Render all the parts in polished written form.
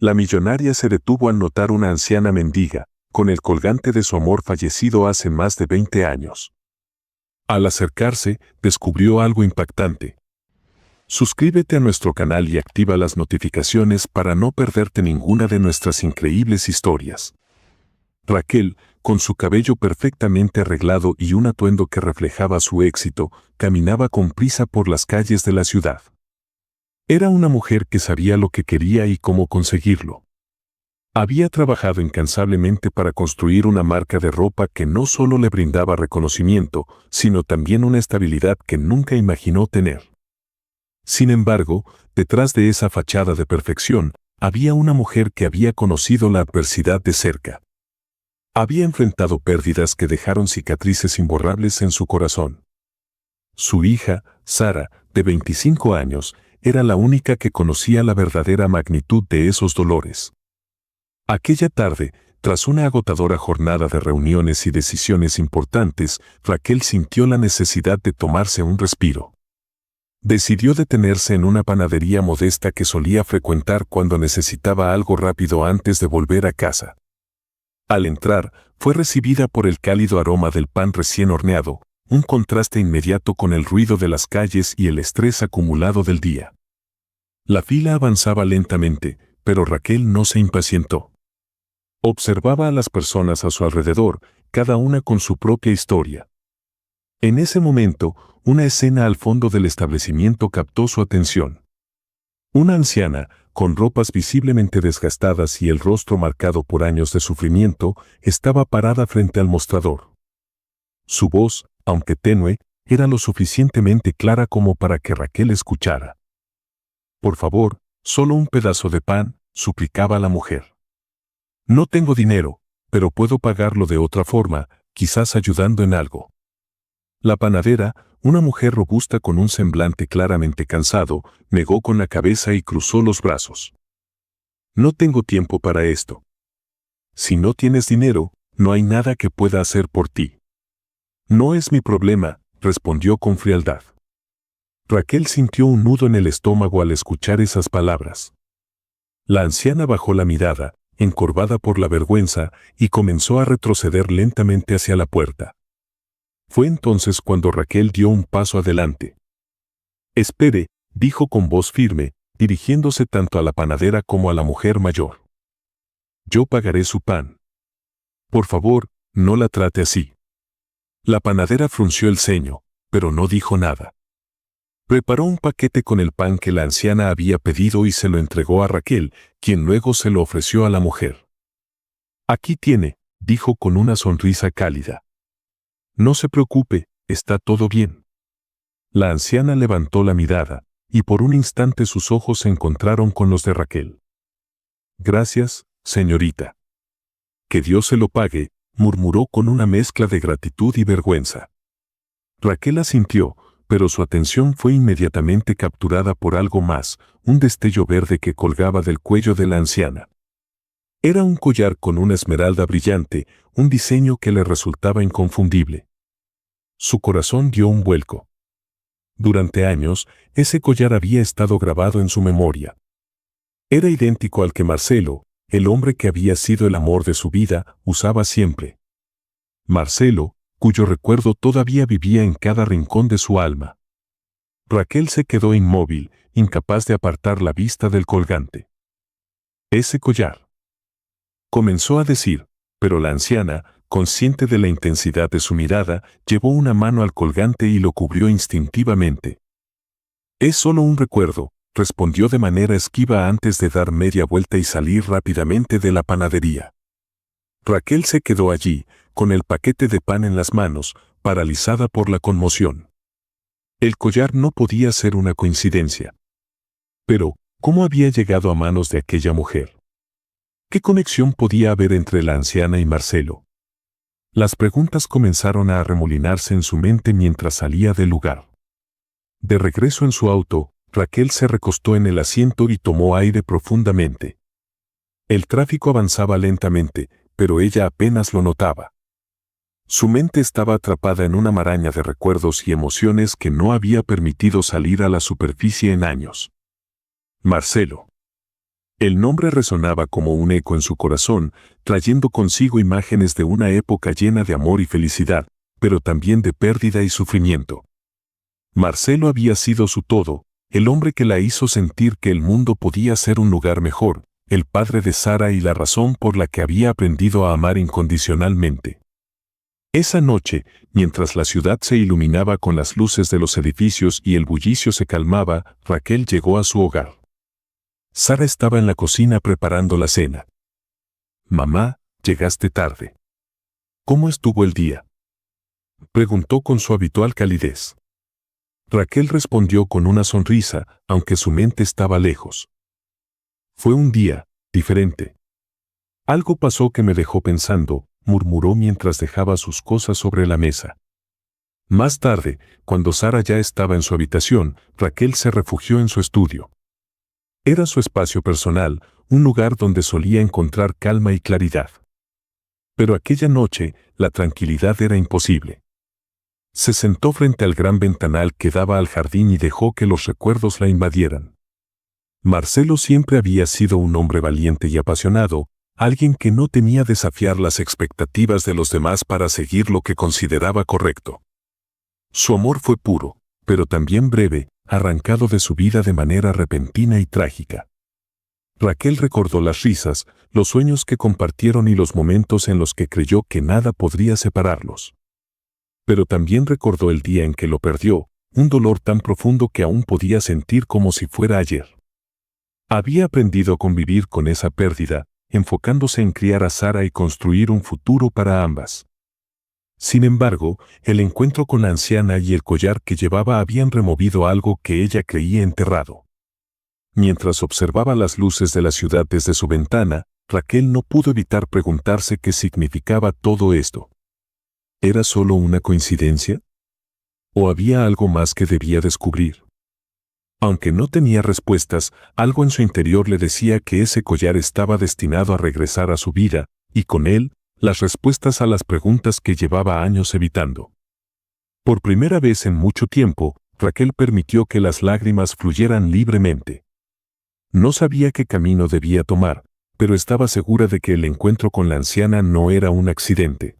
La millonaria se detuvo al notar una anciana mendiga, con el colgante de su amor fallecido hace más de 20 años. Al acercarse, descubrió algo impactante. Suscríbete a nuestro canal y activa las notificaciones para no perderte ninguna de nuestras increíbles historias. Raquel, con su cabello perfectamente arreglado y un atuendo que reflejaba su éxito, caminaba con prisa por las calles de la ciudad. Era una mujer que sabía lo que quería y cómo conseguirlo. Había trabajado incansablemente para construir una marca de ropa que no solo le brindaba reconocimiento, sino también una estabilidad que nunca imaginó tener. Sin embargo, detrás de esa fachada de perfección, había una mujer que había conocido la adversidad de cerca. Había enfrentado pérdidas que dejaron cicatrices imborrables en su corazón. Su hija, Sara, de 25 años, era la única que conocía la verdadera magnitud de esos dolores. Aquella tarde, tras una agotadora jornada de reuniones y decisiones importantes, Raquel sintió la necesidad de tomarse un respiro. Decidió detenerse en una panadería modesta que solía frecuentar cuando necesitaba algo rápido antes de volver a casa. Al entrar, fue recibida por el cálido aroma del pan recién horneado, un contraste inmediato con el ruido de las calles y el estrés acumulado del día. La fila avanzaba lentamente, pero Raquel no se impacientó. Observaba a las personas a su alrededor, cada una con su propia historia. En ese momento, una escena al fondo del establecimiento captó su atención. Una anciana, con ropas visiblemente desgastadas y el rostro marcado por años de sufrimiento, estaba parada frente al mostrador. Su voz, aunque tenue, era lo suficientemente clara como para que Raquel escuchara. «Por favor, solo un pedazo de pan», suplicaba la mujer. «No tengo dinero, pero puedo pagarlo de otra forma, quizás ayudando en algo». La panadera, una mujer robusta con un semblante claramente cansado, negó con la cabeza y cruzó los brazos. «No tengo tiempo para esto. Si no tienes dinero, no hay nada que pueda hacer por ti». «No es mi problema», respondió con frialdad. Raquel sintió un nudo en el estómago al escuchar esas palabras. La anciana bajó la mirada, encorvada por la vergüenza, y comenzó a retroceder lentamente hacia la puerta. Fue entonces cuando Raquel dio un paso adelante. «Espere», dijo con voz firme, dirigiéndose tanto a la panadera como a la mujer mayor. «Yo pagaré su pan. Por favor, no la trate así». La panadera frunció el ceño, pero no dijo nada. Preparó un paquete con el pan que la anciana había pedido y se lo entregó a Raquel, quien luego se lo ofreció a la mujer. «Aquí tiene», dijo con una sonrisa cálida. «No se preocupe, está todo bien». La anciana levantó la mirada, y por un instante sus ojos se encontraron con los de Raquel. «Gracias, señorita». «Que Dios se lo pague», murmuró con una mezcla de gratitud y vergüenza. Raquel asintió, pero su atención fue inmediatamente capturada por algo más, un destello verde que colgaba del cuello de la anciana. Era un collar con una esmeralda brillante, un diseño que le resultaba inconfundible. Su corazón dio un vuelco. Durante años, ese collar había estado grabado en su memoria. Era idéntico al que Marcelo, el hombre que había sido el amor de su vida, usaba siempre. Marcelo, cuyo recuerdo todavía vivía en cada rincón de su alma. Raquel se quedó inmóvil, incapaz de apartar la vista del colgante. «Ese collar», comenzó a decir, pero la anciana, consciente de la intensidad de su mirada, llevó una mano al colgante y lo cubrió instintivamente. «Es solo un recuerdo», respondió de manera esquiva antes de dar media vuelta y salir rápidamente de la panadería. Raquel se quedó allí, con el paquete de pan en las manos, paralizada por la conmoción. El collar no podía ser una coincidencia. Pero, ¿cómo había llegado a manos de aquella mujer? ¿Qué conexión podía haber entre la anciana y Marcelo? Las preguntas comenzaron a arremolinarse en su mente mientras salía del lugar. De regreso en su auto, Raquel se recostó en el asiento y tomó aire profundamente. El tráfico avanzaba lentamente, pero ella apenas lo notaba. Su mente estaba atrapada en una maraña de recuerdos y emociones que no había permitido salir a la superficie en años. Marcelo. El nombre resonaba como un eco en su corazón, trayendo consigo imágenes de una época llena de amor y felicidad, pero también de pérdida y sufrimiento. Marcelo había sido su todo, el hombre que la hizo sentir que el mundo podía ser un lugar mejor, el padre de Sara y la razón por la que había aprendido a amar incondicionalmente. Esa noche, mientras la ciudad se iluminaba con las luces de los edificios y el bullicio se calmaba, Raquel llegó a su hogar. Sara estaba en la cocina preparando la cena. «Mamá, llegaste tarde. ¿Cómo estuvo el día?», preguntó con su habitual calidez. Raquel respondió con una sonrisa, aunque su mente estaba lejos. «Fue un día diferente. Algo pasó que me dejó pensando», murmuró mientras dejaba sus cosas sobre la mesa. Más tarde, cuando Sara ya estaba en su habitación, Raquel se refugió en su estudio. Era su espacio personal, un lugar donde solía encontrar calma y claridad. Pero aquella noche, la tranquilidad era imposible. Se sentó frente al gran ventanal que daba al jardín y dejó que los recuerdos la invadieran. Marcelo siempre había sido un hombre valiente y apasionado, alguien que no temía desafiar las expectativas de los demás para seguir lo que consideraba correcto. Su amor fue puro, pero también breve, arrancado de su vida de manera repentina y trágica. Raquel recordó las risas, los sueños que compartieron y los momentos en los que creyó que nada podría separarlos. Pero también recordó el día en que lo perdió, un dolor tan profundo que aún podía sentir como si fuera ayer. Había aprendido a convivir con esa pérdida, enfocándose en criar a Sara y construir un futuro para ambas. Sin embargo, el encuentro con la anciana y el collar que llevaba habían removido algo que ella creía enterrado. Mientras observaba las luces de la ciudad desde su ventana, Raquel no pudo evitar preguntarse qué significaba todo esto. ¿Era solo una coincidencia? ¿O había algo más que debía descubrir? Aunque no tenía respuestas, algo en su interior le decía que ese collar estaba destinado a regresar a su vida, y con él, las respuestas a las preguntas que llevaba años evitando. Por primera vez en mucho tiempo, Raquel permitió que las lágrimas fluyeran libremente. No sabía qué camino debía tomar, pero estaba segura de que el encuentro con la anciana no era un accidente.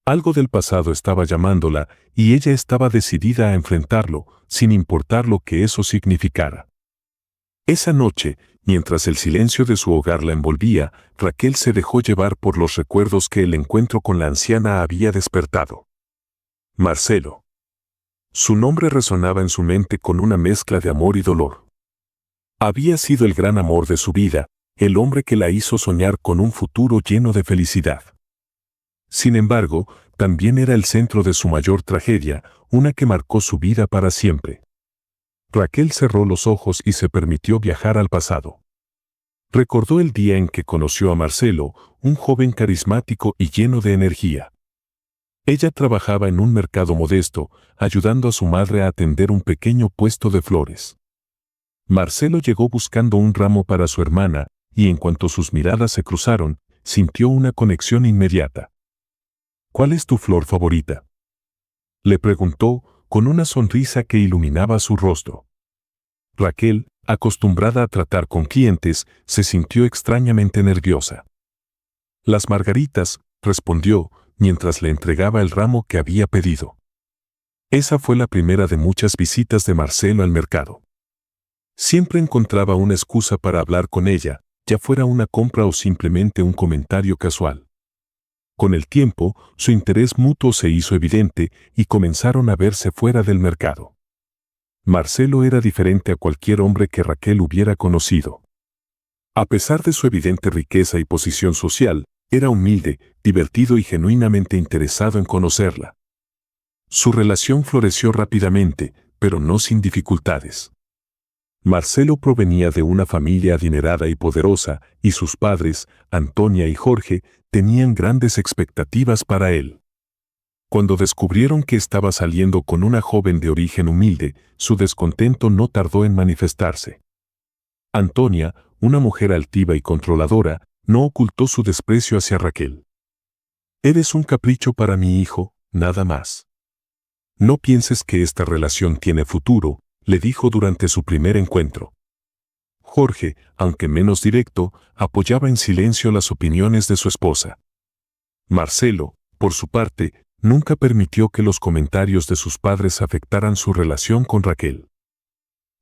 Algo del pasado estaba llamándola, y ella estaba decidida a enfrentarlo, sin importar lo que eso significara. Esa noche, mientras el silencio de su hogar la envolvía, Raquel se dejó llevar por los recuerdos que el encuentro con la anciana había despertado. Marcelo. Su nombre resonaba en su mente con una mezcla de amor y dolor. Había sido el gran amor de su vida, el hombre que la hizo soñar con un futuro lleno de felicidad. Sin embargo, también era el centro de su mayor tragedia, una que marcó su vida para siempre. Raquel cerró los ojos y se permitió viajar al pasado. Recordó el día en que conoció a Marcelo, un joven carismático y lleno de energía. Ella trabajaba en un mercado modesto, ayudando a su madre a atender un pequeño puesto de flores. Marcelo llegó buscando un ramo para su hermana, y en cuanto sus miradas se cruzaron, sintió una conexión inmediata. «¿Cuál es tu flor favorita?», le preguntó, con una sonrisa que iluminaba su rostro. Raquel, acostumbrada a tratar con clientes, se sintió extrañamente nerviosa. «Las margaritas», respondió, mientras le entregaba el ramo que había pedido. Esa fue la primera de muchas visitas de Marcelo al mercado. Siempre encontraba una excusa para hablar con ella, ya fuera una compra o simplemente un comentario casual. Con el tiempo, su interés mutuo se hizo evidente y comenzaron a verse fuera del mercado. Marcelo era diferente a cualquier hombre que Raquel hubiera conocido. A pesar de su evidente riqueza y posición social, era humilde, divertido y genuinamente interesado en conocerla. Su relación floreció rápidamente, pero no sin dificultades. Marcelo provenía de una familia adinerada y poderosa, y sus padres, Antonia y Jorge, tenían grandes expectativas para él. Cuando descubrieron que estaba saliendo con una joven de origen humilde, su descontento no tardó en manifestarse. Antonia, una mujer altiva y controladora, no ocultó su desprecio hacia Raquel. «Eres un capricho para mi hijo, nada más. No pienses que esta relación tiene futuro», le dijo durante su primer encuentro. Jorge, aunque menos directo, apoyaba en silencio las opiniones de su esposa. Marcelo, por su parte, nunca permitió que los comentarios de sus padres afectaran su relación con Raquel.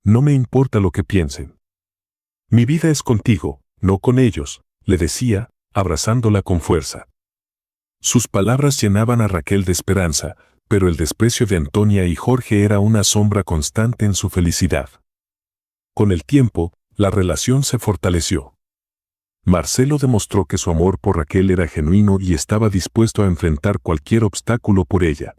No me importa lo que piensen. Mi vida es contigo, no con ellos, le decía, abrazándola con fuerza. Sus palabras llenaban a Raquel de esperanza, pero el desprecio de Antonia y Jorge era una sombra constante en su felicidad. Con el tiempo, la relación se fortaleció. Marcelo demostró que su amor por Raquel era genuino y estaba dispuesto a enfrentar cualquier obstáculo por ella.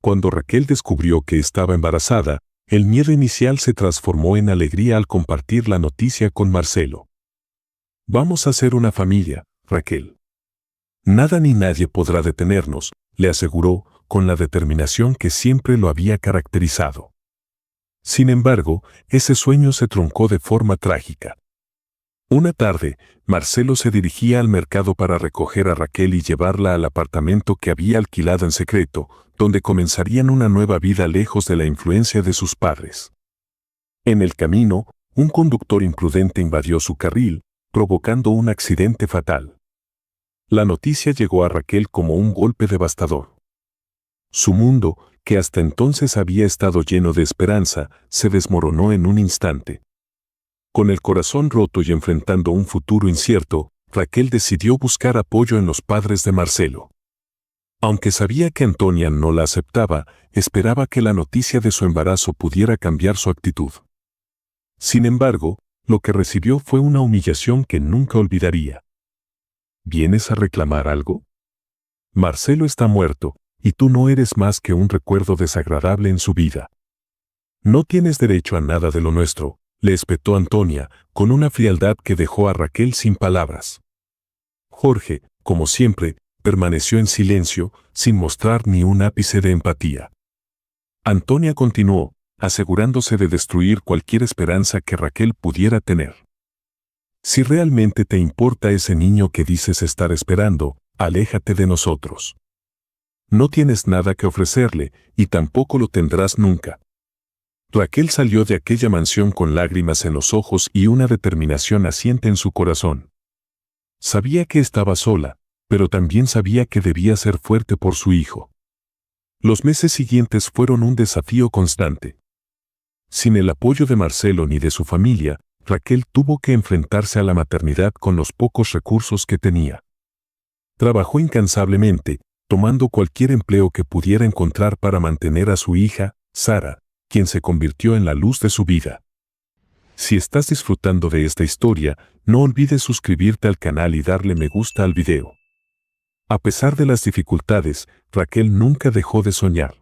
Cuando Raquel descubrió que estaba embarazada, el miedo inicial se transformó en alegría al compartir la noticia con Marcelo. «Vamos a ser una familia, Raquel. Nada ni nadie podrá detenernos», le aseguró, con la determinación que siempre lo había caracterizado. Sin embargo, ese sueño se truncó de forma trágica. Una tarde, Marcelo se dirigía al mercado para recoger a Raquel y llevarla al apartamento que había alquilado en secreto, donde comenzarían una nueva vida lejos de la influencia de sus padres. En el camino, un conductor imprudente invadió su carril, provocando un accidente fatal. La noticia llegó a Raquel como un golpe devastador. Su mundo, que hasta entonces había estado lleno de esperanza, se desmoronó en un instante. Con el corazón roto y enfrentando un futuro incierto, Raquel decidió buscar apoyo en los padres de Marcelo. Aunque sabía que Antonia no la aceptaba, esperaba que la noticia de su embarazo pudiera cambiar su actitud. Sin embargo, lo que recibió fue una humillación que nunca olvidaría. ¿Vienes a reclamar algo? Marcelo está muerto, y tú no eres más que un recuerdo desagradable en su vida. No tienes derecho a nada de lo nuestro, le espetó Antonia, con una frialdad que dejó a Raquel sin palabras. Jorge, como siempre, permaneció en silencio, sin mostrar ni un ápice de empatía. Antonia continuó, asegurándose de destruir cualquier esperanza que Raquel pudiera tener. Si realmente te importa ese niño que dices estar esperando, aléjate de nosotros. No tienes nada que ofrecerle, y tampoco lo tendrás nunca. Raquel salió de aquella mansión con lágrimas en los ojos y una determinación naciente en su corazón. Sabía que estaba sola, pero también sabía que debía ser fuerte por su hijo. Los meses siguientes fueron un desafío constante. Sin el apoyo de Marcelo ni de su familia, Raquel tuvo que enfrentarse a la maternidad con los pocos recursos que tenía. Trabajó incansablemente, tomando cualquier empleo que pudiera encontrar para mantener a su hija, Sara, quien se convirtió en la luz de su vida. Si estás disfrutando de esta historia, no olvides suscribirte al canal y darle me gusta al video. A pesar de las dificultades, Raquel nunca dejó de soñar.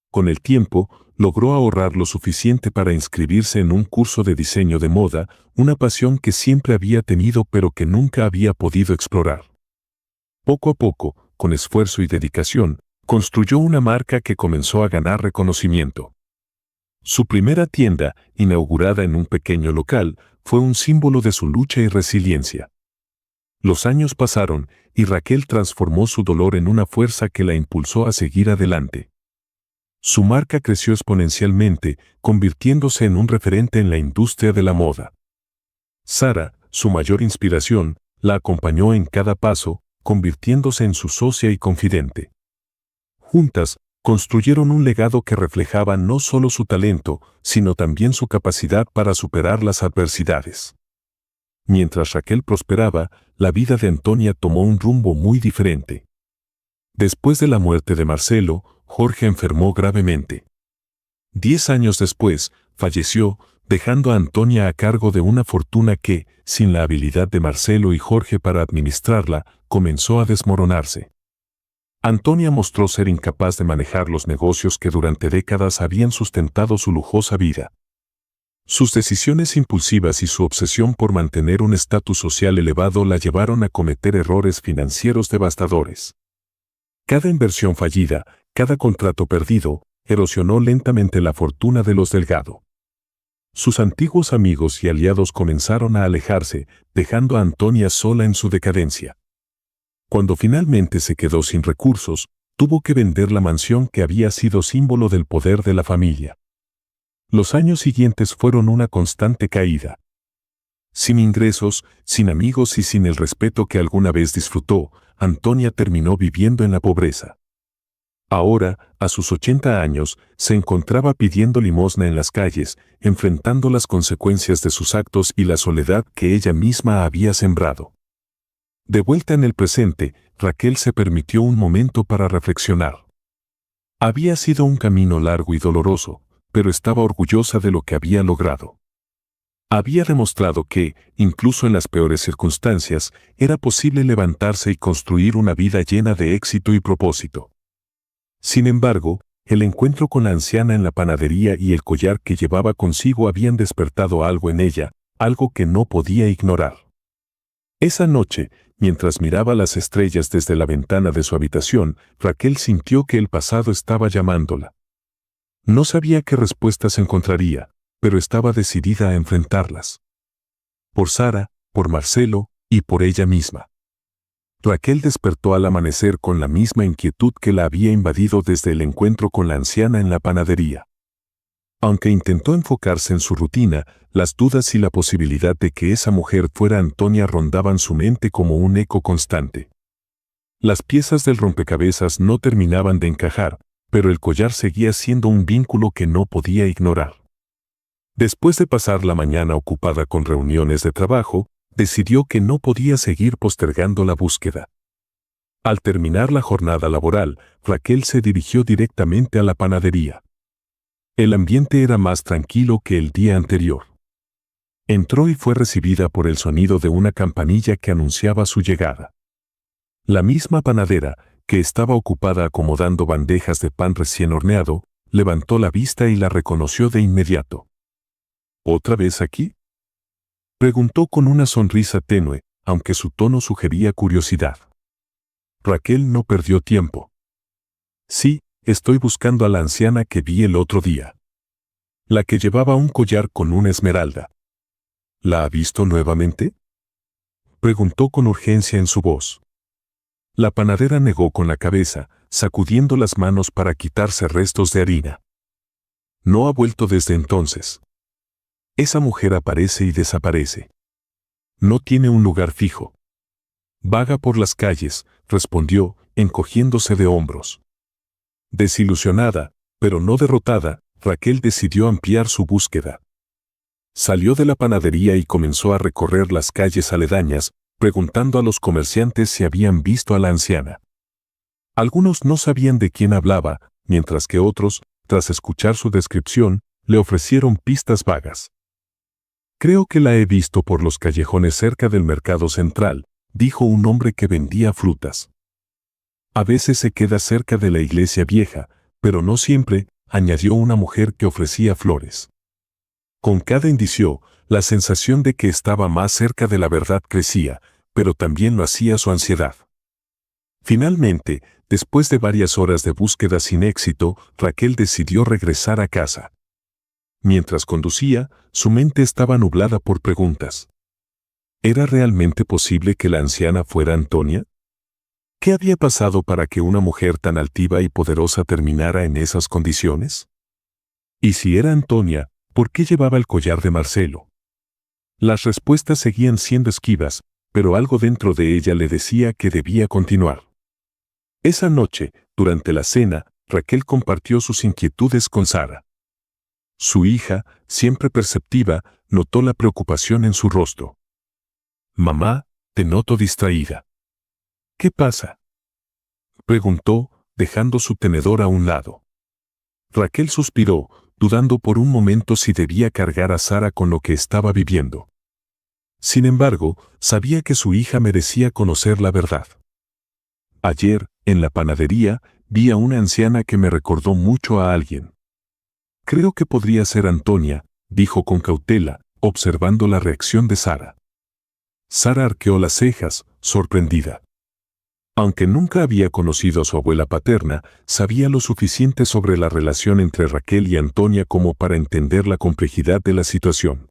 Con el tiempo, logró ahorrar lo suficiente para inscribirse en un curso de diseño de moda, una pasión que siempre había tenido pero que nunca había podido explorar. Poco a poco, con esfuerzo y dedicación, construyó una marca que comenzó a ganar reconocimiento. Su primera tienda, inaugurada en un pequeño local, fue un símbolo de su lucha y resiliencia. Los años pasaron, y Raquel transformó su dolor en una fuerza que la impulsó a seguir adelante. Su marca creció exponencialmente, convirtiéndose en un referente en la industria de la moda. Sara, su mayor inspiración, la acompañó en cada paso, convirtiéndose en su socia y confidente. Juntas, construyeron un legado que reflejaba no solo su talento, sino también su capacidad para superar las adversidades. Mientras Raquel prosperaba, la vida de Antonia tomó un rumbo muy diferente. Después de la muerte de Marcelo, Jorge enfermó gravemente. 10 años después, falleció, dejando a Antonia a cargo de una fortuna que, sin la habilidad de Marcelo y Jorge para administrarla, comenzó a desmoronarse. Antonia mostró ser incapaz de manejar los negocios que durante décadas habían sustentado su lujosa vida. Sus decisiones impulsivas y su obsesión por mantener un estatus social elevado la llevaron a cometer errores financieros devastadores. Cada inversión fallida, cada contrato perdido, erosionó lentamente la fortuna de los Delgado. Sus antiguos amigos y aliados comenzaron a alejarse, dejando a Antonia sola en su decadencia. Cuando finalmente se quedó sin recursos, tuvo que vender la mansión que había sido símbolo del poder de la familia. Los años siguientes fueron una constante caída. Sin ingresos, sin amigos y sin el respeto que alguna vez disfrutó, Antonia terminó viviendo en la pobreza. Ahora, a sus 80 años, se encontraba pidiendo limosna en las calles, enfrentando las consecuencias de sus actos y la soledad que ella misma había sembrado. De vuelta en el presente, Raquel se permitió un momento para reflexionar. Había sido un camino largo y doloroso, pero estaba orgullosa de lo que había logrado. Había demostrado que, incluso en las peores circunstancias, era posible levantarse y construir una vida llena de éxito y propósito. Sin embargo, el encuentro con la anciana en la panadería y el collar que llevaba consigo habían despertado algo en ella, algo que no podía ignorar. Esa noche, mientras miraba las estrellas desde la ventana de su habitación, Raquel sintió que el pasado estaba llamándola. No sabía qué respuestas encontraría, pero estaba decidida a enfrentarlas. Por Sara, por Marcelo y por ella misma. Raquel despertó al amanecer con la misma inquietud que la había invadido desde el encuentro con la anciana en la panadería. Aunque intentó enfocarse en su rutina, las dudas y la posibilidad de que esa mujer fuera Antonia rondaban su mente como un eco constante. Las piezas del rompecabezas no terminaban de encajar, pero el collar seguía siendo un vínculo que no podía ignorar. Después de pasar la mañana ocupada con reuniones de trabajo, decidió que no podía seguir postergando la búsqueda. Al terminar la jornada laboral, Raquel se dirigió directamente a la panadería. El ambiente era más tranquilo que el día anterior. Entró y fue recibida por el sonido de una campanilla que anunciaba su llegada. La misma panadera, que estaba ocupada acomodando bandejas de pan recién horneado, levantó la vista y la reconoció de inmediato. ¿Otra vez aquí?, preguntó con una sonrisa tenue, aunque su tono sugería curiosidad. Raquel no perdió tiempo. Sí, estoy buscando a la anciana que vi el otro día. La que llevaba un collar con una esmeralda. ¿La ha visto nuevamente?, preguntó con urgencia en su voz. La panadera negó con la cabeza, sacudiendo las manos para quitarse restos de harina. No ha vuelto desde entonces. Esa mujer aparece y desaparece. No tiene un lugar fijo. Vaga por las calles, respondió, encogiéndose de hombros. Desilusionada, pero no derrotada, Raquel decidió ampliar su búsqueda. Salió de la panadería y comenzó a recorrer las calles aledañas, preguntando a los comerciantes si habían visto a la anciana. Algunos no sabían de quién hablaba, mientras que otros, tras escuchar su descripción, le ofrecieron pistas vagas. Creo que la he visto por los callejones cerca del mercado central, dijo un hombre que vendía frutas. A veces se queda cerca de la iglesia vieja, pero no siempre, añadió una mujer que ofrecía flores. Con cada indicio, la sensación de que estaba más cerca de la verdad crecía, pero también lo hacía su ansiedad. Finalmente, después de varias horas de búsqueda sin éxito, Raquel decidió regresar a casa. Mientras conducía, su mente estaba nublada por preguntas. ¿Era realmente posible que la anciana fuera Antonia? ¿Qué había pasado para que una mujer tan altiva y poderosa terminara en esas condiciones? Y si era Antonia, ¿por qué llevaba el collar de Marcelo? Las respuestas seguían siendo esquivas, pero algo dentro de ella le decía que debía continuar. Esa noche, durante la cena, Raquel compartió sus inquietudes con Sara. Su hija, siempre perceptiva, notó la preocupación en su rostro. «Mamá, te noto distraída». «¿Qué pasa?», preguntó, dejando su tenedor a un lado. Raquel suspiró, dudando por un momento si debía cargar a Sara con lo que estaba viviendo. Sin embargo, sabía que su hija merecía conocer la verdad. «Ayer, en la panadería, vi a una anciana que me recordó mucho a alguien. Creo que podría ser Antonia», dijo con cautela, observando la reacción de Sara. Sara arqueó las cejas, sorprendida. Aunque nunca había conocido a su abuela paterna, sabía lo suficiente sobre la relación entre Raquel y Antonia como para entender la complejidad de la situación.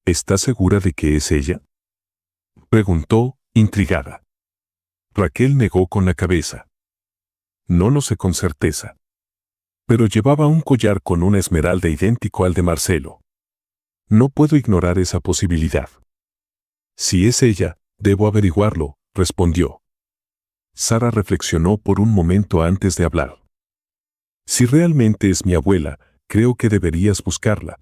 «¿Estás segura de que es ella?», preguntó, intrigada. Raquel negó con la cabeza. «No lo sé con certeza. Pero llevaba un collar con una esmeralda idéntico al de Marcelo. No puedo ignorar esa posibilidad». Si es ella, debo averiguarlo, respondió. Sara reflexionó por un momento antes de hablar. Si realmente es mi abuela, creo que deberías buscarla.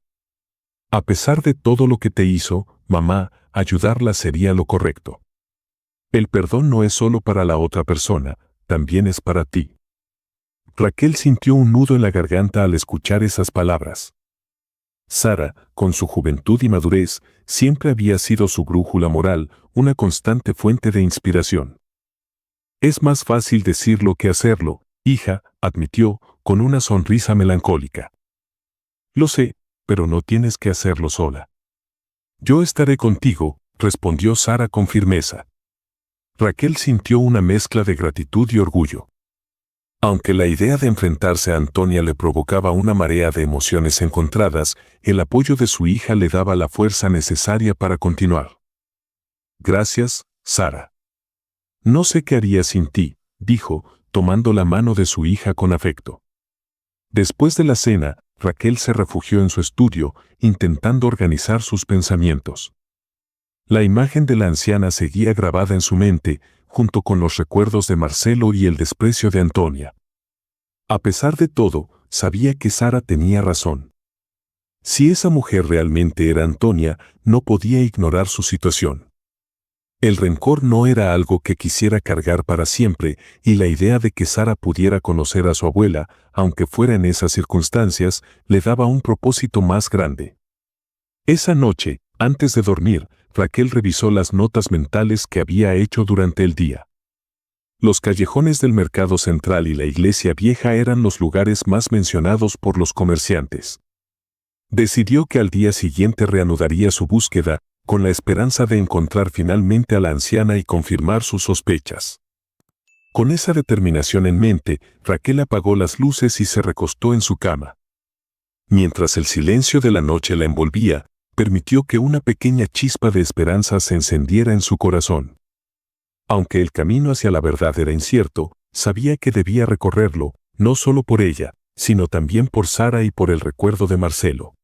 A pesar de todo lo que te hizo, mamá, ayudarla sería lo correcto. El perdón no es solo para la otra persona, también es para ti. Raquel sintió un nudo en la garganta al escuchar esas palabras. Sara, con su juventud y madurez, siempre había sido su brújula moral, una constante fuente de inspiración. Es más fácil decirlo que hacerlo, hija, admitió, con una sonrisa melancólica. Lo sé, pero no tienes que hacerlo sola. Yo estaré contigo, respondió Sara con firmeza. Raquel sintió una mezcla de gratitud y orgullo. Aunque la idea de enfrentarse a Antonia le provocaba una marea de emociones encontradas, el apoyo de su hija le daba la fuerza necesaria para continuar. Gracias, Sara. No sé qué haría sin ti, dijo, tomando la mano de su hija con afecto. Después de la cena, Raquel se refugió en su estudio, intentando organizar sus pensamientos. La imagen de la anciana seguía grabada en su mente, junto con los recuerdos de Marcelo y el desprecio de Antonia. A pesar de todo, sabía que Sara tenía razón. Si esa mujer realmente era Antonia, no podía ignorar su situación. El rencor no era algo que quisiera cargar para siempre, y la idea de que Sara pudiera conocer a su abuela, aunque fuera en esas circunstancias, le daba un propósito más grande. Esa noche, antes de dormir, Raquel revisó las notas mentales que había hecho durante el día. Los callejones del mercado central y la iglesia vieja eran los lugares más mencionados por los comerciantes. Decidió que al día siguiente reanudaría su búsqueda, con la esperanza de encontrar finalmente a la anciana y confirmar sus sospechas. Con esa determinación en mente, Raquel apagó las luces y se recostó en su cama. Mientras el silencio de la noche la envolvía, permitió que una pequeña chispa de esperanza se encendiera en su corazón. Aunque el camino hacia la verdad era incierto, sabía que debía recorrerlo, no solo por ella, sino también por Sara y por el recuerdo de Marcelo.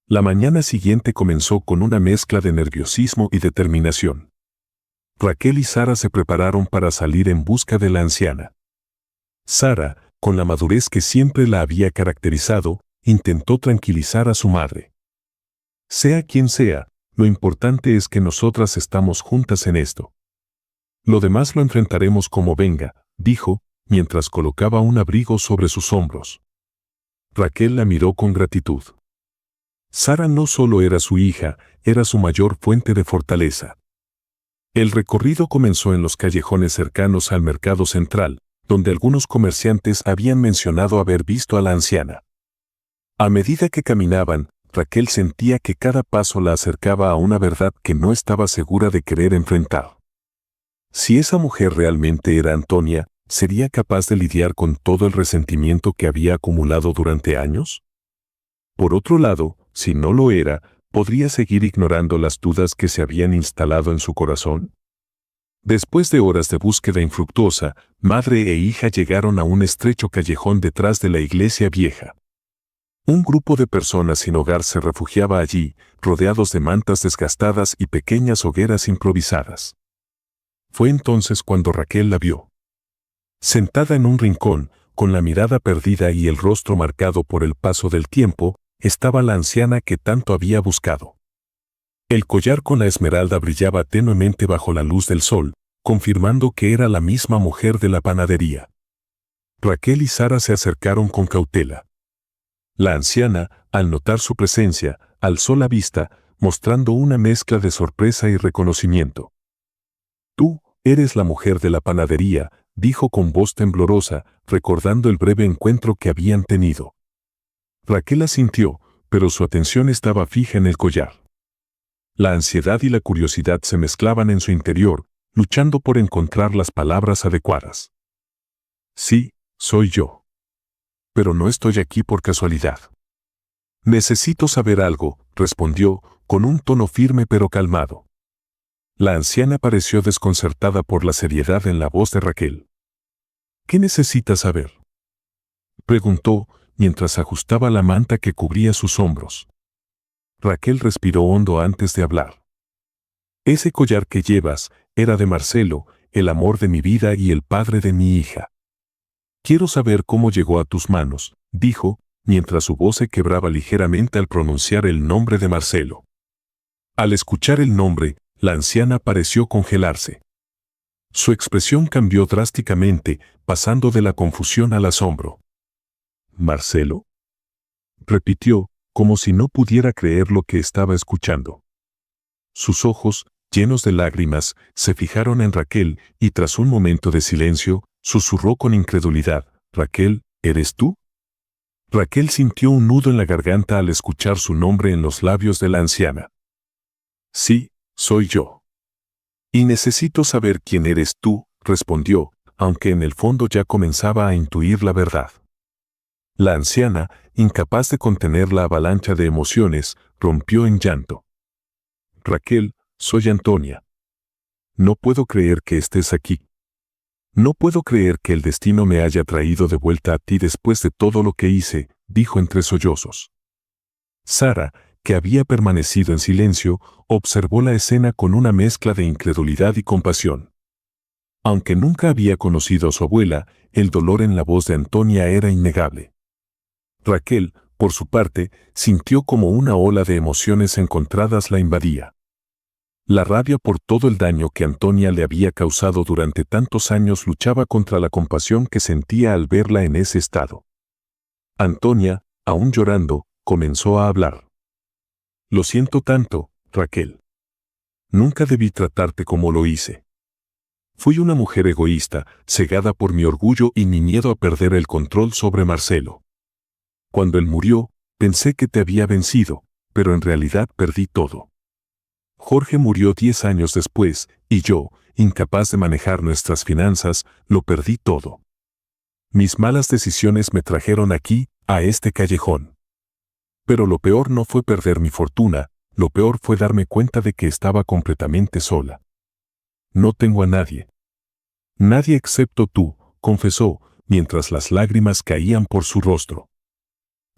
La mañana siguiente comenzó con una mezcla de nerviosismo y determinación. Raquel y Sara se prepararon para salir en busca de la anciana. Sara, con la madurez que siempre la había caracterizado, intentó tranquilizar a su madre. Sea quien sea, lo importante es que nosotras estamos juntas en esto. Lo demás lo enfrentaremos como venga, dijo, mientras colocaba un abrigo sobre sus hombros. Raquel la miró con gratitud. Sara no solo era su hija, era su mayor fuente de fortaleza. El recorrido comenzó en los callejones cercanos al mercado central, donde algunos comerciantes habían mencionado haber visto a la anciana. A medida que caminaban, Raquel sentía que cada paso la acercaba a una verdad que no estaba segura de querer enfrentar. Si esa mujer realmente era Antonia, ¿sería capaz de lidiar con todo el resentimiento que había acumulado durante años? Por otro lado, si no lo era, ¿podría seguir ignorando las dudas que se habían instalado en su corazón? Después de horas de búsqueda infructuosa, madre e hija llegaron a un estrecho callejón detrás de la iglesia vieja. Un grupo de personas sin hogar se refugiaba allí, rodeados de mantas desgastadas y pequeñas hogueras improvisadas. Fue entonces cuando Raquel la vio. Sentada en un rincón, con la mirada perdida y el rostro marcado por el paso del tiempo, estaba la anciana que tanto había buscado. El collar con la esmeralda brillaba tenuemente bajo la luz del sol, confirmando que era la misma mujer de la panadería. Raquel y Sara se acercaron con cautela. La anciana, al notar su presencia, alzó la vista, mostrando una mezcla de sorpresa y reconocimiento. «Tú, eres la mujer de la panadería», dijo con voz temblorosa, recordando el breve encuentro que habían tenido. Raquel asintió, pero su atención estaba fija en el collar. La ansiedad y la curiosidad se mezclaban en su interior, luchando por encontrar las palabras adecuadas. «Sí, soy yo. Pero no estoy aquí por casualidad». «Necesito saber algo», respondió, con un tono firme pero calmado. La anciana pareció desconcertada por la seriedad en la voz de Raquel. «¿Qué necesitas saber?», preguntó, mientras ajustaba la manta que cubría sus hombros. Raquel respiró hondo antes de hablar. Ese collar que llevas era de Marcelo, el amor de mi vida y el padre de mi hija. Quiero saber cómo llegó a tus manos, dijo, mientras su voz se quebraba ligeramente al pronunciar el nombre de Marcelo. Al escuchar el nombre, la anciana pareció congelarse. Su expresión cambió drásticamente, pasando de la confusión al asombro. ¿Marcelo?, repitió, como si no pudiera creer lo que estaba escuchando. Sus ojos, llenos de lágrimas, se fijaron en Raquel y tras un momento de silencio, susurró con incredulidad, «Raquel, ¿eres tú?». Raquel sintió un nudo en la garganta al escuchar su nombre en los labios de la anciana. «Sí, soy yo». «Y necesito saber quién eres tú», respondió, aunque en el fondo ya comenzaba a intuir la verdad. La anciana, incapaz de contener la avalancha de emociones, rompió en llanto. «Raquel, soy Antonia. No puedo creer que estés aquí. No puedo creer que el destino me haya traído de vuelta a ti después de todo lo que hice», dijo entre sollozos. Sara, que había permanecido en silencio, observó la escena con una mezcla de incredulidad y compasión. Aunque nunca había conocido a su abuela, el dolor en la voz de Antonia era innegable. Raquel, por su parte, sintió como una ola de emociones encontradas la invadía. La rabia por todo el daño que Antonia le había causado durante tantos años luchaba contra la compasión que sentía al verla en ese estado. Antonia, aún llorando, comenzó a hablar. «Lo siento tanto, Raquel. Nunca debí tratarte como lo hice. Fui una mujer egoísta, cegada por mi orgullo y mi miedo a perder el control sobre Marcelo. Cuando él murió, pensé que te había vencido, pero en realidad perdí todo. Jorge murió 10 años después, y yo, incapaz de manejar nuestras finanzas, lo perdí todo. Mis malas decisiones me trajeron aquí, a este callejón. Pero lo peor no fue perder mi fortuna, lo peor fue darme cuenta de que estaba completamente sola. No tengo a nadie. Nadie excepto tú», confesó, mientras las lágrimas caían por su rostro.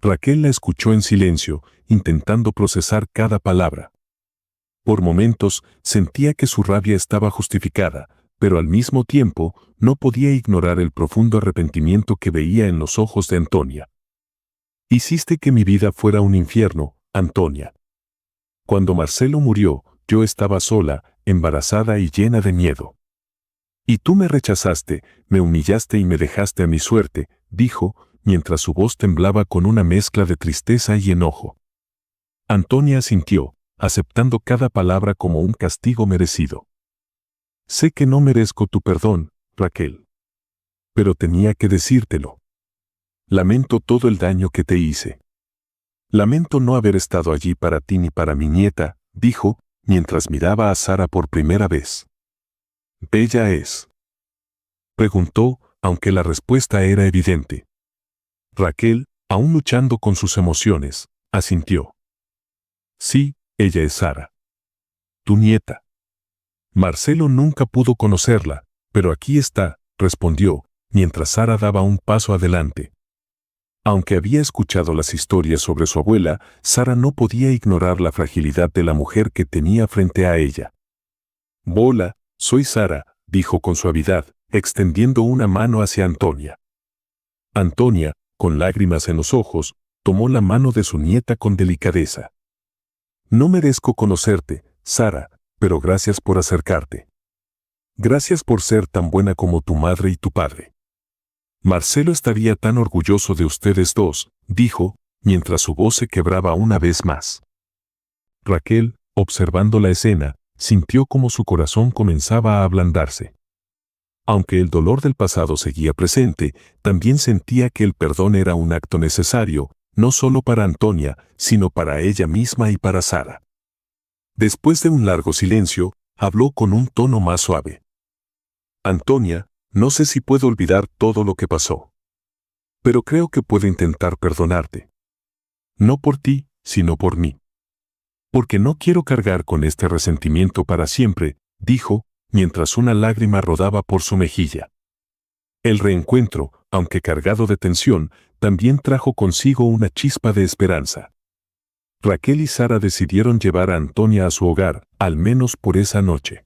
Raquel la escuchó en silencio, intentando procesar cada palabra. Por momentos sentía que su rabia estaba justificada, pero al mismo tiempo no podía ignorar el profundo arrepentimiento que veía en los ojos de Antonia. «Hiciste que mi vida fuera un infierno, Antonia. Cuando Marcelo murió, yo estaba sola, embarazada y llena de miedo. Y tú me rechazaste, me humillaste y me dejaste a mi suerte», dijo, mientras su voz temblaba con una mezcla de tristeza y enojo. Antonia asintió, aceptando cada palabra como un castigo merecido. «Sé que no merezco tu perdón, Raquel. Pero tenía que decírtelo. Lamento todo el daño que te hice. Lamento no haber estado allí para ti ni para mi nieta», dijo, mientras miraba a Sara por primera vez. «¿Bella es?», preguntó, aunque la respuesta era evidente. Raquel, aún luchando con sus emociones, asintió. «Sí, ella es Sara. Tu nieta». «Marcelo nunca pudo conocerla, pero aquí está», respondió, mientras Sara daba un paso adelante. Aunque había escuchado las historias sobre su abuela, Sara no podía ignorar la fragilidad de la mujer que tenía frente a ella. «Hola, soy Sara», dijo con suavidad, extendiendo una mano hacia Antonia. Antonia, con lágrimas en los ojos, tomó la mano de su nieta con delicadeza. «No merezco conocerte, Sara, pero gracias por acercarte. Gracias por ser tan buena como tu madre y tu padre. Marcelo estaría tan orgulloso de ustedes dos», dijo, mientras su voz se quebraba una vez más. Raquel, observando la escena, sintió como su corazón comenzaba a ablandarse. Aunque el dolor del pasado seguía presente, también sentía que el perdón era un acto necesario, no solo para Antonia, sino para ella misma y para Sara. Después de un largo silencio, habló con un tono más suave. «Antonia, no sé si puedo olvidar todo lo que pasó. Pero creo que puedo intentar perdonarte. No por ti, sino por mí. Porque no quiero cargar con este resentimiento para siempre», dijo, mientras una lágrima rodaba por su mejilla. El reencuentro, aunque cargado de tensión, también trajo consigo una chispa de esperanza. Raquel y Sara decidieron llevar a Antonia a su hogar, al menos por esa noche.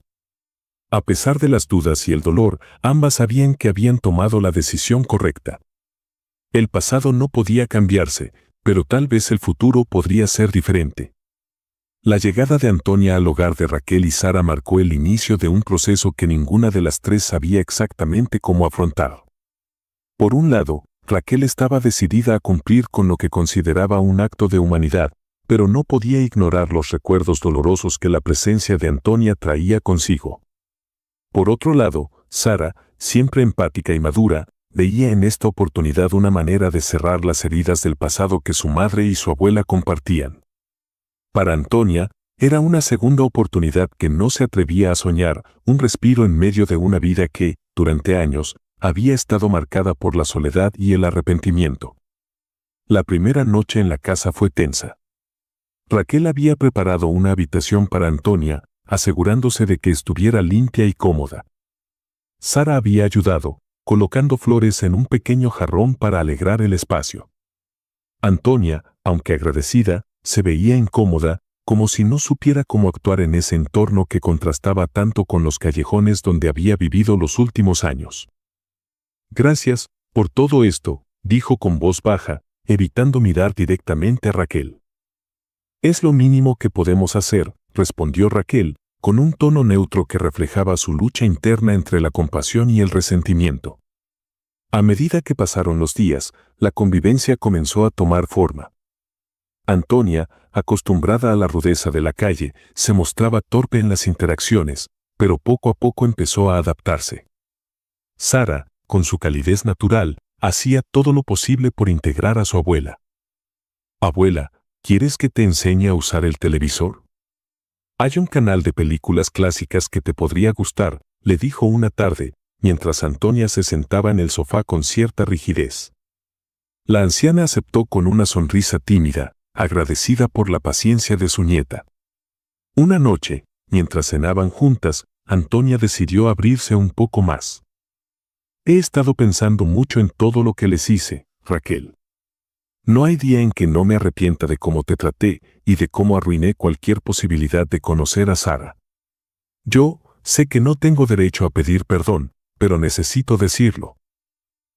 A pesar de las dudas y el dolor, ambas sabían que habían tomado la decisión correcta. El pasado no podía cambiarse, pero tal vez el futuro podría ser diferente. La llegada de Antonia al hogar de Raquel y Sara marcó el inicio de un proceso que ninguna de las tres sabía exactamente cómo afrontar. Por un lado, Raquel estaba decidida a cumplir con lo que consideraba un acto de humanidad, pero no podía ignorar los recuerdos dolorosos que la presencia de Antonia traía consigo. Por otro lado, Sara, siempre empática y madura, veía en esta oportunidad una manera de cerrar las heridas del pasado que su madre y su abuela compartían. Para Antonia, era una segunda oportunidad que no se atrevía a soñar, un respiro en medio de una vida que, durante años, había estado marcada por la soledad y el arrepentimiento. La primera noche en la casa fue tensa. Raquel había preparado una habitación para Antonia, asegurándose de que estuviera limpia y cómoda. Sara había ayudado, colocando flores en un pequeño jarrón para alegrar el espacio. Antonia, aunque agradecida, se veía incómoda, como si no supiera cómo actuar en ese entorno que contrastaba tanto con los callejones donde había vivido los últimos años. «Gracias por todo esto», dijo con voz baja, evitando mirar directamente a Raquel. «Es lo mínimo que podemos hacer», respondió Raquel, con un tono neutro que reflejaba su lucha interna entre la compasión y el resentimiento. A medida que pasaron los días, la convivencia comenzó a tomar forma. Antonia, acostumbrada a la rudeza de la calle, se mostraba torpe en las interacciones, pero poco a poco empezó a adaptarse. Sara, con su calidez natural, hacía todo lo posible por integrar a su abuela. «Abuela, ¿quieres que te enseñe a usar el televisor? Hay un canal de películas clásicas que te podría gustar», le dijo una tarde, mientras Antonia se sentaba en el sofá con cierta rigidez. La anciana aceptó con una sonrisa tímida, agradecida por la paciencia de su nieta. Una noche, mientras cenaban juntas, Antonia decidió abrirse un poco más. «He estado pensando mucho en todo lo que les hice, Raquel. No hay día en que no me arrepienta de cómo te traté y de cómo arruiné cualquier posibilidad de conocer a Sara. Yo sé que no tengo derecho a pedir perdón, pero necesito decirlo.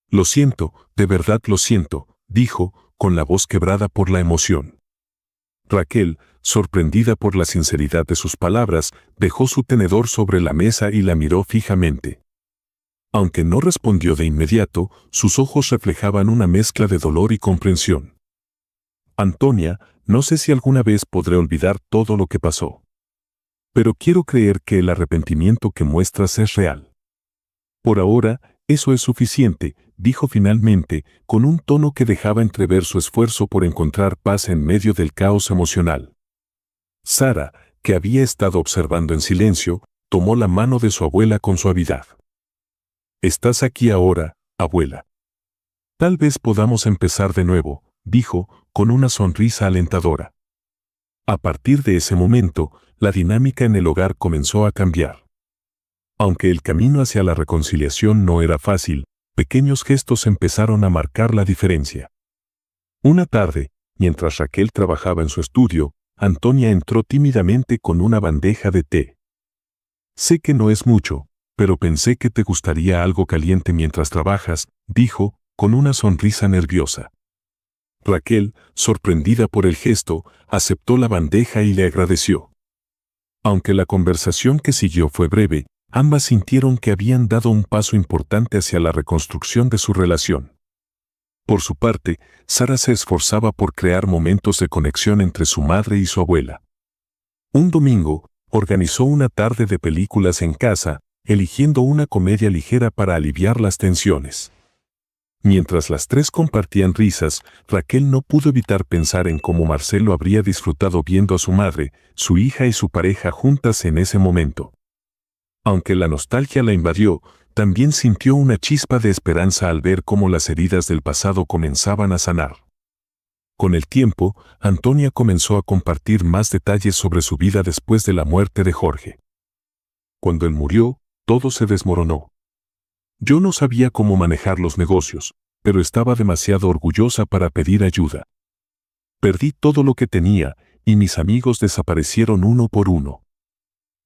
Lo siento, de verdad lo siento», dijo, con la voz quebrada por la emoción. Raquel, sorprendida por la sinceridad de sus palabras, dejó su tenedor sobre la mesa y la miró fijamente. Aunque no respondió de inmediato, sus ojos reflejaban una mezcla de dolor y comprensión. «Antonia, no sé si alguna vez podré olvidar todo lo que pasó. Pero quiero creer que el arrepentimiento que muestras es real. Por ahora, eso es suficiente», dijo finalmente, con un tono que dejaba entrever su esfuerzo por encontrar paz en medio del caos emocional. Sara, que había estado observando en silencio, tomó la mano de su abuela con suavidad. «Estás aquí ahora, abuela. Tal vez podamos empezar de nuevo», dijo, con una sonrisa alentadora. A partir de ese momento, la dinámica en el hogar comenzó a cambiar. Aunque el camino hacia la reconciliación no era fácil, pequeños gestos empezaron a marcar la diferencia. Una tarde, mientras Raquel trabajaba en su estudio, Antonia entró tímidamente con una bandeja de té. «Sé que no es mucho, pero pensé que te gustaría algo caliente mientras trabajas», dijo, con una sonrisa nerviosa. Raquel, sorprendida por el gesto, aceptó la bandeja y le agradeció. Aunque la conversación que siguió fue breve, ambas sintieron que habían dado un paso importante hacia la reconstrucción de su relación. Por su parte, Sara se esforzaba por crear momentos de conexión entre su madre y su abuela. Un domingo, organizó una tarde de películas en casa, eligiendo una comedia ligera para aliviar las tensiones. Mientras las tres compartían risas, Raquel no pudo evitar pensar en cómo Marcelo habría disfrutado viendo a su madre, su hija y su pareja juntas en ese momento. Aunque la nostalgia la invadió, también sintió una chispa de esperanza al ver cómo las heridas del pasado comenzaban a sanar. Con el tiempo, Antonia comenzó a compartir más detalles sobre su vida después de la muerte de Jorge. Cuando él murió, todo se desmoronó. «Yo no sabía cómo manejar los negocios, pero estaba demasiado orgullosa para pedir ayuda. Perdí todo lo que tenía, y mis amigos desaparecieron uno por uno.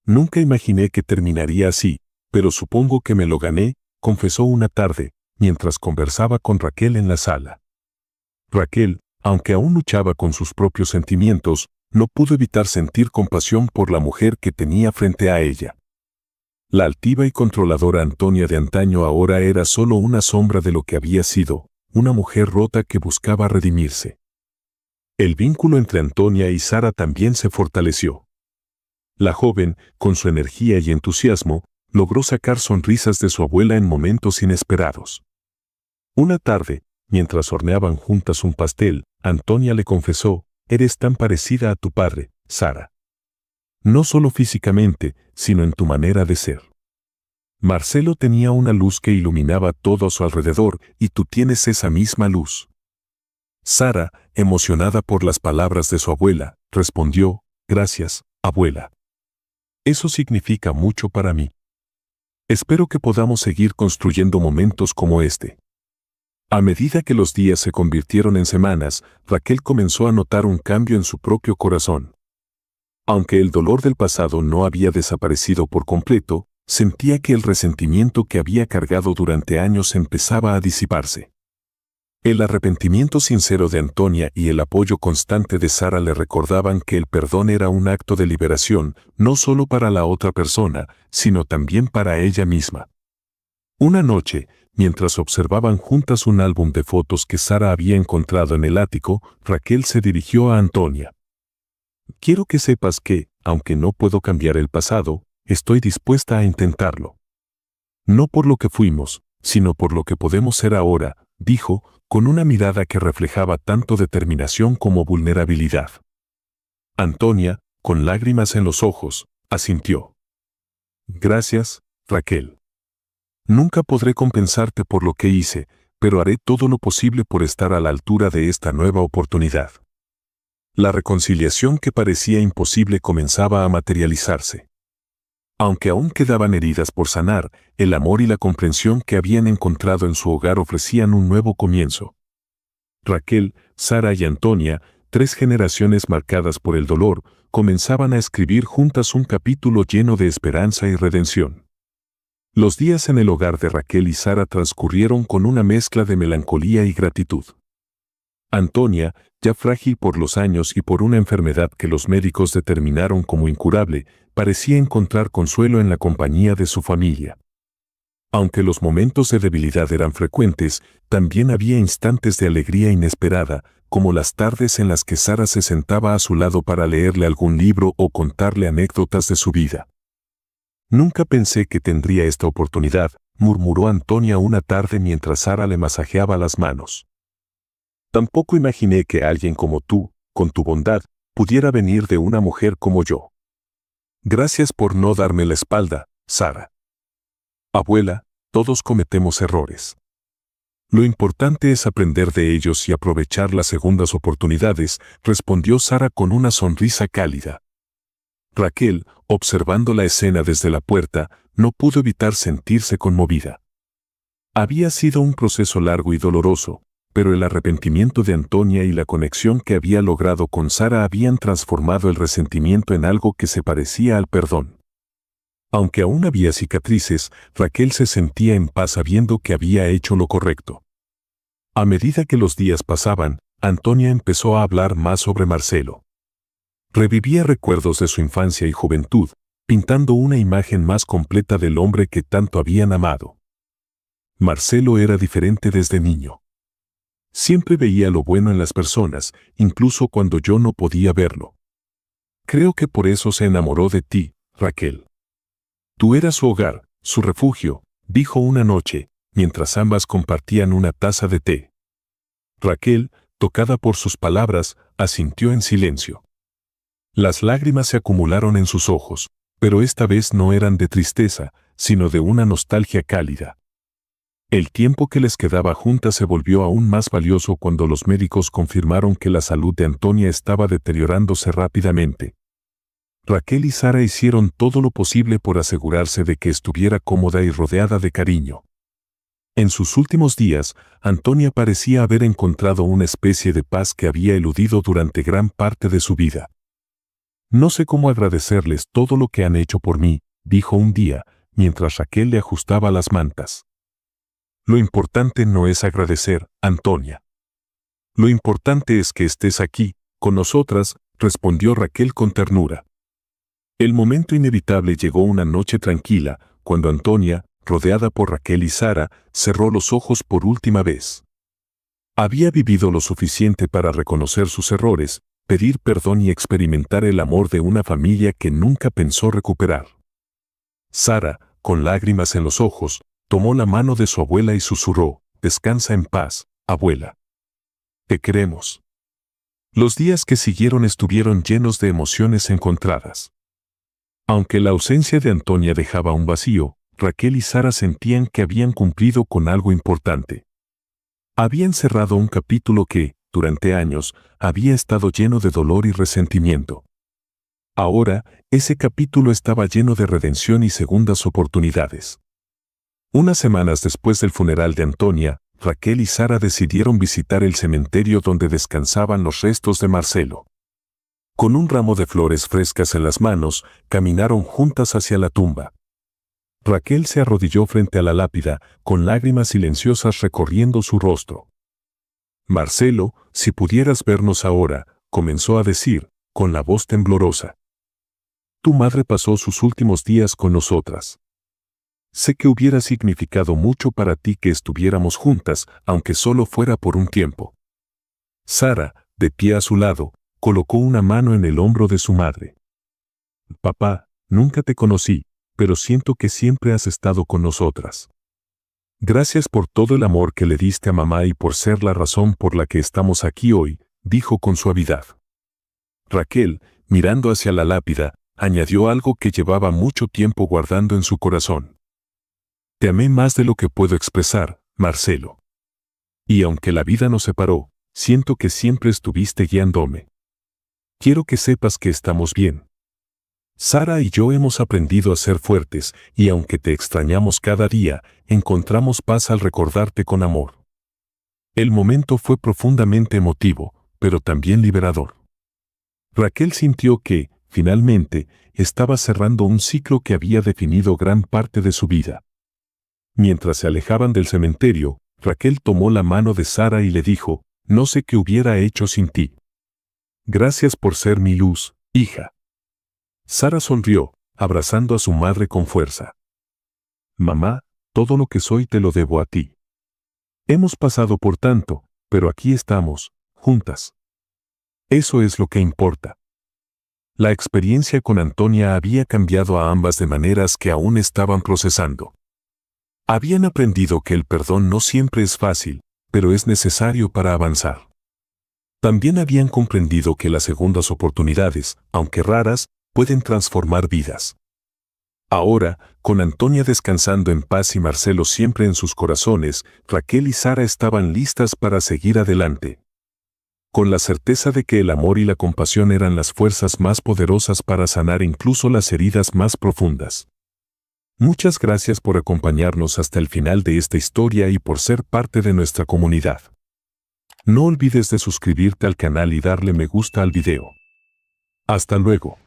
Nunca imaginé que terminaría así, pero supongo que me lo gané, confesó una tarde, mientras conversaba con Raquel en la sala. Raquel, aunque aún luchaba con sus propios sentimientos, no pudo evitar sentir compasión por la mujer que tenía frente a ella. La altiva y controladora Antonia de antaño ahora era solo una sombra de lo que había sido, una mujer rota que buscaba redimirse. El vínculo entre Antonia y Sara también se fortaleció. La joven, con su energía y entusiasmo, logró sacar sonrisas de su abuela en momentos inesperados. Una tarde, mientras horneaban juntas un pastel, Antonia le confesó: «Eres tan parecida a tu padre, Sara. No solo físicamente, sino en tu manera de ser. Marcelo tenía una luz que iluminaba todo a su alrededor, y tú tienes esa misma luz». Sara, emocionada por las palabras de su abuela, respondió: «Gracias, abuela. Eso significa mucho para mí. Espero que podamos seguir construyendo momentos como este». A medida que los días se convirtieron en semanas, Raquel comenzó a notar un cambio en su propio corazón. Aunque el dolor del pasado no había desaparecido por completo, sentía que el resentimiento que había cargado durante años empezaba a disiparse. El arrepentimiento sincero de Antonia y el apoyo constante de Sara le recordaban que el perdón era un acto de liberación, no solo para la otra persona, sino también para ella misma. Una noche, mientras observaban juntas un álbum de fotos que Sara había encontrado en el ático, Raquel se dirigió a Antonia. «Quiero que sepas que, aunque no puedo cambiar el pasado, estoy dispuesta a intentarlo. No por lo que fuimos, sino por lo que podemos ser ahora», dijo, con una mirada que reflejaba tanto determinación como vulnerabilidad. Antonia, con lágrimas en los ojos, asintió. «Gracias, Raquel. Nunca podré compensarte por lo que hice, pero haré todo lo posible por estar a la altura de esta nueva oportunidad». La reconciliación que parecía imposible comenzaba a materializarse. Aunque aún quedaban heridas por sanar, el amor y la comprensión que habían encontrado en su hogar ofrecían un nuevo comienzo. Raquel, Sara y Antonia, 3 generaciones marcadas por el dolor, comenzaban a escribir juntas un capítulo lleno de esperanza y redención. Los días en el hogar de Raquel y Sara transcurrieron con una mezcla de melancolía y gratitud. Antonia, ya frágil por los años y por una enfermedad que los médicos determinaron como incurable, parecía encontrar consuelo en la compañía de su familia. Aunque los momentos de debilidad eran frecuentes, también había instantes de alegría inesperada, como las tardes en las que Sara se sentaba a su lado para leerle algún libro o contarle anécdotas de su vida. «Nunca pensé que tendría esta oportunidad», murmuró Antonia una tarde mientras Sara le masajeaba las manos. «Tampoco imaginé que alguien como tú, con tu bondad, pudiera venir de una mujer como yo. Gracias por no darme la espalda, Sara. Abuela, todos cometemos errores. Lo importante es aprender de ellos y aprovechar las segundas oportunidades», respondió Sara con una sonrisa cálida. Raquel, observando la escena desde la puerta, no pudo evitar sentirse conmovida. Había sido un proceso largo y doloroso, pero el arrepentimiento de Antonia y la conexión que había logrado con Sara habían transformado el resentimiento en algo que se parecía al perdón. Aunque aún había cicatrices, Raquel se sentía en paz sabiendo que había hecho lo correcto. A medida que los días pasaban, Antonia empezó a hablar más sobre Marcelo. Revivía recuerdos de su infancia y juventud, pintando una imagen más completa del hombre que tanto habían amado. Marcelo era diferente desde niño. Siempre veía lo bueno en las personas, incluso cuando yo no podía verlo. Creo que por eso se enamoró de ti, Raquel. Tú eras su hogar, su refugio, dijo una noche, mientras ambas compartían una taza de té. Raquel, tocada por sus palabras, asintió en silencio. Las lágrimas se acumularon en sus ojos, pero esta vez no eran de tristeza, sino de una nostalgia cálida. El tiempo que les quedaba juntas se volvió aún más valioso cuando los médicos confirmaron que la salud de Antonia estaba deteriorándose rápidamente. Raquel y Sara hicieron todo lo posible por asegurarse de que estuviera cómoda y rodeada de cariño. En sus últimos días, Antonia parecía haber encontrado una especie de paz que había eludido durante gran parte de su vida. No sé cómo agradecerles todo lo que han hecho por mí, dijo un día, mientras Raquel le ajustaba las mantas. Lo importante no es agradecer, Antonia. Lo importante es que estés aquí, con nosotras, respondió Raquel con ternura. El momento inevitable llegó una noche tranquila, cuando Antonia, rodeada por Raquel y Sara, cerró los ojos por última vez. Había vivido lo suficiente para reconocer sus errores, pedir perdón y experimentar el amor de una familia que nunca pensó recuperar. Sara, con lágrimas en los ojos, tomó la mano de su abuela y susurró: «Descansa en paz, abuela. Te queremos». Los días que siguieron estuvieron llenos de emociones encontradas. Aunque la ausencia de Antonia dejaba un vacío, Raquel y Sara sentían que habían cumplido con algo importante. Habían cerrado un capítulo que, durante años, había estado lleno de dolor y resentimiento. Ahora, ese capítulo estaba lleno de redención y segundas oportunidades. Unas semanas después del funeral de Antonia, Raquel y Sara decidieron visitar el cementerio donde descansaban los restos de Marcelo. Con un ramo de flores frescas en las manos, caminaron juntas hacia la tumba. Raquel se arrodilló frente a la lápida, con lágrimas silenciosas recorriendo su rostro. «Marcelo, si pudieras vernos ahora», comenzó a decir, con la voz temblorosa. «Tu madre pasó sus últimos días con nosotras. Sé que hubiera significado mucho para ti que estuviéramos juntas, aunque solo fuera por un tiempo». Sara, de pie a su lado, colocó una mano en el hombro de su madre. «Papá, nunca te conocí, pero siento que siempre has estado con nosotras. Gracias por todo el amor que le diste a mamá y por ser la razón por la que estamos aquí hoy», dijo con suavidad. Raquel, mirando hacia la lápida, añadió algo que llevaba mucho tiempo guardando en su corazón. «Te amé más de lo que puedo expresar, Marcelo. Y aunque la vida nos separó, siento que siempre estuviste guiándome. Quiero que sepas que estamos bien. Sara y yo hemos aprendido a ser fuertes, y aunque te extrañamos cada día, encontramos paz al recordarte con amor». El momento fue profundamente emotivo, pero también liberador. Raquel sintió que, finalmente, estaba cerrando un ciclo que había definido gran parte de su vida. Mientras se alejaban del cementerio, Raquel tomó la mano de Sara y le dijo: «No sé qué hubiera hecho sin ti. Gracias por ser mi luz, hija». Sara sonrió, abrazando a su madre con fuerza. «Mamá, todo lo que soy te lo debo a ti. Hemos pasado por tanto, pero aquí estamos, juntas. Eso es lo que importa». La experiencia con Antonia había cambiado a ambas de maneras que aún estaban procesando. Habían aprendido que el perdón no siempre es fácil, pero es necesario para avanzar. También habían comprendido que las segundas oportunidades, aunque raras, pueden transformar vidas. Ahora, con Antonia descansando en paz y Marcelo siempre en sus corazones, Raquel y Sara estaban listas para seguir adelante. Con la certeza de que el amor y la compasión eran las fuerzas más poderosas para sanar incluso las heridas más profundas. Muchas gracias por acompañarnos hasta el final de esta historia y por ser parte de nuestra comunidad. No olvides de suscribirte al canal y darle me gusta al video. Hasta luego.